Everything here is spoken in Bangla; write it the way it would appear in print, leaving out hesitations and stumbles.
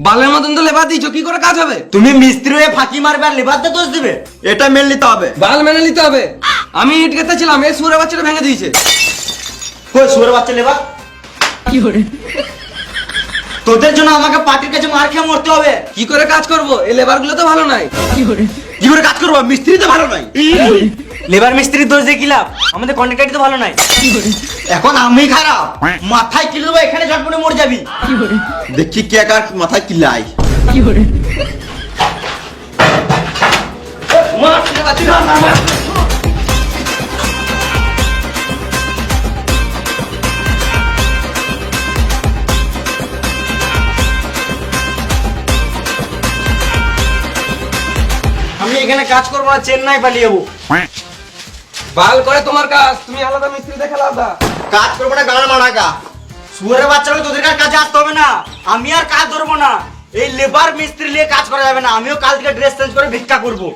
বালের মতন তো লেবার দিয়েছো, কি করে কাজ হবে? তুমি মিস্ত্রি হয়ে ফাঁকি মারবে আর লেবারতে দোষ দিবে? এটা মেনে নিতে হবে। বাল মেনে নিতে হবে। আমি ইট গেতে ছিলাম, এই সুরে বাচ্চাটা ভেঙে দিয়েছে। কই শুয়োরের বাচ্চা লেবার? তোদের জন্য আমাকে পার্টির কাছে মার খেয়ে মরতে হবে। কি করে কাজ করব? এই লেবার গুলো তো ভালো নাই। কি করে কাজ করবো? মিস্ত্রি তো ভালো নাই। লেবার মিস্ত্রির দোষ দিয়ে কি লাভ? আমাদের কন্ট্রাক্টরই তো ভালো নাই। এখন আমি খারাপ, মাথায় কিল দেবো, এখানে ঝটপটে মরে যাবি। দেখি কে কার মাথায় কিলাই। আমি এখানে কাজ করবো না, চেন্নাই পালিয়ে যাবো। বাল করে তোমার কাজ, তুমি আলাদা মিস্ত্রি দেখে আলাদা কাজ করবো না, গান মারাকা। শুয়োরের বাচ্চাগুলো তোদের কার কাজে আসতে হবে না। আমি আর কাজ ধরবো না। এই লেবার মিস্ত্রি নিয়ে কাজ করা যাবে না। আমিও কাল থেকে ড্রেস চেঞ্জ করে ভিক্ষা করবো।